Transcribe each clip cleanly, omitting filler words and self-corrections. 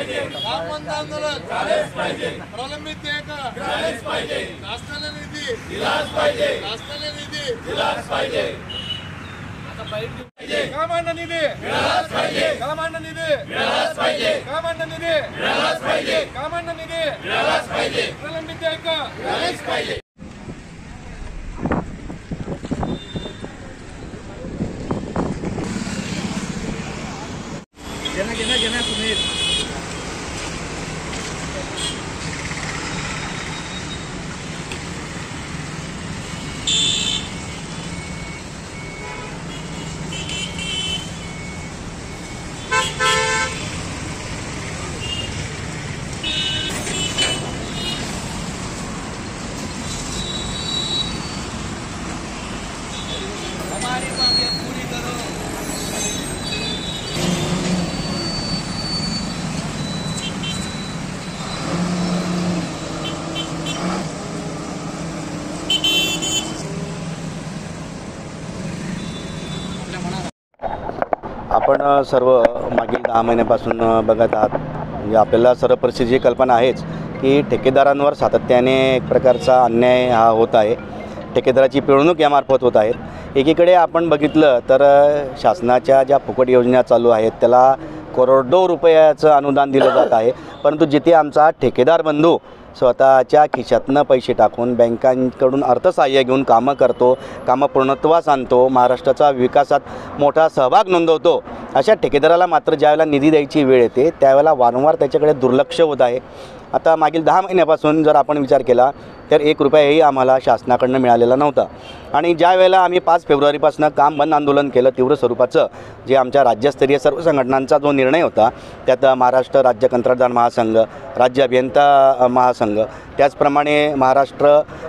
काम बंद आंदोलन प्रलंबित देयक शासनाने निधी दिलाच पाहिजे कामांना निधी मिळालाच पाहिजे कामांना निधी मिळालाच पाहिजे कामांना निधी मिळालाच पाहिजे कामांना निधी मिळालाच पाहिजे प्रलंबित देयक मिळालाच पाहिजे जना सुनील हमारी मांगे पूरी करो। आपण सर्व मागील 10 महिन्यापासून बघत आहात। म्हणजे आपल्याला सर्व परिस्थितीची कल्पना आहेच की ठेकेदारांवर सातत्याने एक प्रकारचा अन्याय हा होत आहे। ठेकेदाराची पिळवणूक यामार्फत होत आहे। एकीकडे आपण बघितलं तर शासनाच्या ज्या फुकट योजना चालू आहेत त्याला करोडो रुपयाचं अनुदान दिलं जात आहे, परंतु जिथे आमचा ठेकेदार बंधू स्वतःच्या खिशातनं पैसे टाकून बँकांकडून अर्थसहाय्य घेऊन कामं करतो, कामं पूर्णत्वास आणतो, महाराष्ट्राचा विकासात मोठा सहभाग नोंदवतो, अशा ठेकेदाराला मात्र ज्यावेळेला निधी द्यायची वेळ येते त्यावेळेला वारंवार त्याच्याकडे दुर्लक्ष होत आहे। आता मागील 10 महिन्यापासून जर आपण विचार केला तर 1 रुपयाही आम्हाला शासनाकडून मिळालेला नव्हता। आणि ज्या वेळेला आम्ही 5 फेब्रुवारीपासून काम बंद आंदोलन केलं तीव्र स्वरूपाचं, जे आमच्या राज्यस्तरीय सर्व संघटनांचा जो निर्णय होता त्यात महाराष्ट्र राज्य कंत्राटदार महासंघ, राज्य अभियंता महासंघ, त्याचप्रमाणे Maharashtra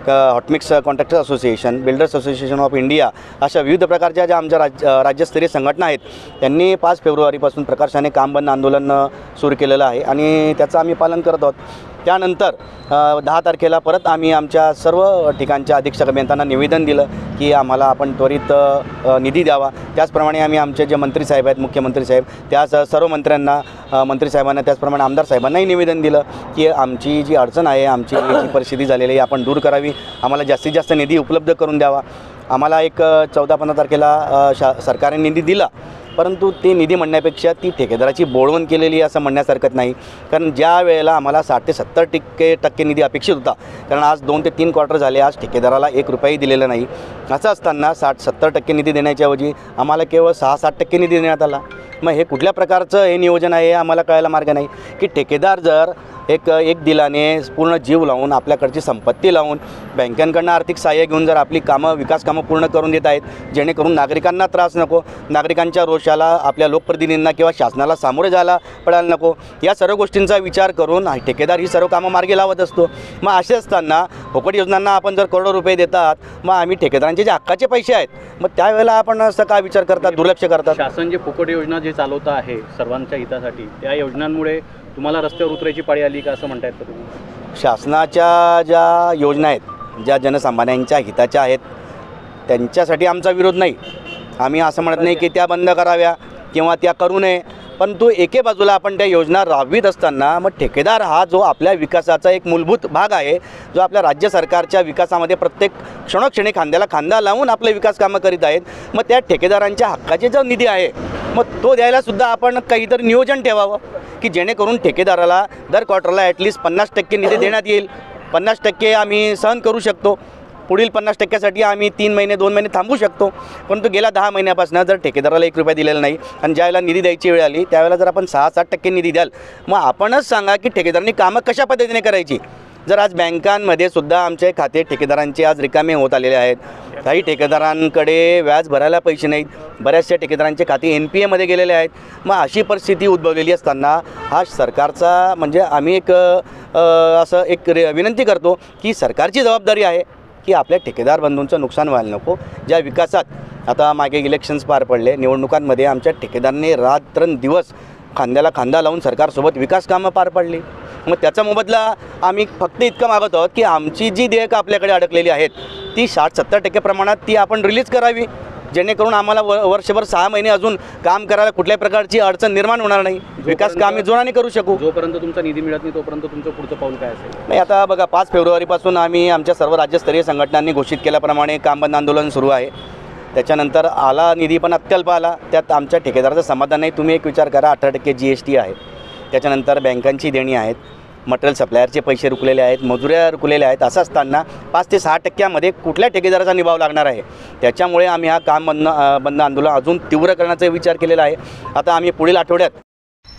hot mix contractors association, builders association of India, अशा विविध प्रकारच्या ज्या आमच्या राज्यस्तरीय संघटना आहेत त्यांनी 5 फेब्रुवारीपासून प्रकर्षाने काम बंद आंदोलन सुरू केलेलं आहे आणि त्याचं आम्ही पालन करत आहोत। त्यानंतर 10 तारखेला परत आम्ही आमच्या सर्व ठिकाणच्या अधीक्षक अभियंत्यांना निवेदन दिलं की आम्हाला आपण त्वरित निधी द्यावा। त्याचप्रमाणे आम्ही आमचे जे मंत्री साहेब आहेत, मुख्यमंत्री साहेब, त्या सर्व मंत्र्यांना, मंत्री साहेबांना, त्याचप्रमाणे आमदार साहेबांनाही निवेदन दिलं की आमची जी अडचण आहे, आमची जी परिस्थिती झालेली आहे आपण दूर करावी, आम्हाला जास्तीत जास्त निधी उपलब्ध करून द्यावा। आम्हाला एक 14-15 तारखेला सरकारने निधी दिला, परंतु ते निधी म्हणण्यापेक्षा ती ठेकेदाराची बोळवण केलेली असं म्हणण्यास हरकत नाही। कारण ज्या वेळेला आम्हाला 60 ते 70% निधी अपेक्षित होता, कारण आज 2 ते 3 क्वार्टर झाले आज ठेकेदाराला 1 रुपयाही दिलेला नाही। असं असताना 60-70% निधी देण्याच्याऐवजी आम्हाला केवळ 6-7% निधी देण्यात आला। मग हे कुठल्या प्रकारचं हे नियोजन आहे हे आम्हाला कळायला मार्ग नाही की ठेकेदार जर एक दिलाने पूर्ण जीव लावून आपल्याकडची संपत्ती लावून बँकांकडून आर्थिक सहाय्य घेऊन जर आपली कामं विकास कामं पूर्ण करून देत आहेत, जेणेकरून नागरिकांना त्रास नको, नागरिकांच्या रोषाला आपल्या लोकप्रतिनिधींना किंवा शासनाला सामोरे जायला पडायला नको, या सर्व गोष्टींचा विचार करून ठेकेदार ही सर्व कामं मार्गी लावत असतो। मग असे असताना फुकट योजनांना आपण जर करोडो रुपये देतात, मग आम्ही ठेकेदारांचे जे हक्काचे पैसे आहेत मग त्यावेळेला आपण असं का विचार करतात, दुर्लक्ष करतात। शासन जे फुकट योजना जे चालवत आहे सर्वांच्या हितासाठी, त्या योजनांमुळे तुम्हाला रस्त्यावर उतरायची पाळी आली का असं म्हणतायत का तुम्ही? शासनाच्या ज्या योजना आहेत, ज्या जनसामान्यांच्या हिताच्या आहेत, त्यांच्यासाठी आमचा विरोध नाही। आम्ही असं म्हणत नाही की त्या बंद कराव्या किंवा त्या करू नये, परंतु एके बाजूला आपण त्या योजना राबवित असताना मग ठेकेदार हा जो आपल्या विकासाचा एक मूलभूत भाग आहे, जो आपल्या राज्य सरकारच्या विकासामध्ये प्रत्येक क्षणोक्षणी खांद्याला खांदा लावून आपले विकास कामं करीत आहेत, मग त्या ठेकेदारांच्या हक्काचे जो निधी आहे मग तो द्यायलासुद्धा आपण काहीतरी नियोजन ठेवावं की जेणेकरून ठेकेदाराला दर क्वार्टरला ॲटलिस्ट 50% निधी देण्यात येईल। 50% आम्ही सहन करू शकतो, पुढील 50%साठी आम्ही 3 महिने 2 महिने थांबू शकतो, परंतु गेल्या 10 महिन्यापासून जर ठेकेदाराला 1 रुपया दिलेला नाही आणि ज्यावेळेला निधी द्यायची वेळ आली त्यावेळेला जर आपण 6-7% निधी द्याल, मग आपणच सांगा की ठेकेदारांनी कामं कशा पद्धतीने करायची। जर आज बँकांमध्ये सुद्धा आमचे खाते ठेकेदारांचे आज रिकामे होत आलेले आहेत, काही ठेकेदारांकडे व्याज भरायला पैसे नाहीत, बऱ्याचशा ठेकेदारांचे खाते NPAमध्ये गेलेले आहेत। मग अशी परिस्थिती उद्भवलेली असताना हा सरकारचा म्हणजे आम्ही असं एक विनंती करतो की सरकारची जबाबदारी आहे की आपल्या ठेकेदार बंधूंचं नुकसान व्हायला नको। ज्या विकासात आता मागे इलेक्शन्स पार पडले, निवडणुकांमध्ये आमच्या ठेकेदारांनी रात्रंदिवस खांद्याला खांदा लावून सरकारसोबत विकास कामं पार पडली। मग त्याचा मोबदला आम्ही फक्त इतकं मागत आहोत की आमची जी देयकं आपल्याकडे अडकलेली आहेत ती 60-70% प्रमाणात ती आपण रिलीज करावी। जेणेकरून आम्हाला वर्षभर 6 महिने अजून काम करायला कुठल्याही प्रकारची अडचण निर्माण होणार नाही, विकास कामे जोराने करू शकू. जोपर्यंत तुमचा निधी मिळत नाही तोपर्यंत तुमचं पुढचं पाऊल काय असेल? नाही, आता बघा 5 फेब्रुवारीपासून आम्ही आमच्या सर्व राज्यस्तरीय संघटनांनी घोषित केल्याप्रमाणे काम बंद आंदोलन सुरू आहे. त्याच्यानंतर आला निधी पण अत्यल्प आला, त्यात आमच्या ठेकेदाराचं समाधान नाही. तुम्ही एक विचार करा, 18% GST आहे, त्याच्यानंतर बँकांची देणी आहेत, मटेरियल सप्लायरचे पैसे रुकलेले आहेत, मजुऱ्या रुकलेल्या आहेत. असं असताना 5 ते 6% कुठल्या ठेकेदाराचा निभाव लागणार आहे? त्याच्यामुळे आम्ही हा काम बंद आंदोलन अजून तीव्र करण्याचा विचार केलेला आहे. आता आम्ही पुढील आठवड्यात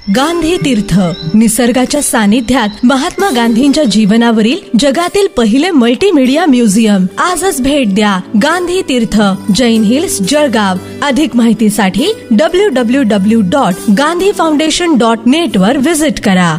गांधी तीर्थ, निसर्गाच्या सानिध्यात महात्मा गांधींच्या जीवनावरील जगातील पहिले मल्टीमीडिया म्युझियम. आजच भेट द्या. गांधी तीर्थ, जैन हिल्स, जळगाव. अधिक माहितीसाठी www.gandhifoundation.net वर व्हिजिट करा.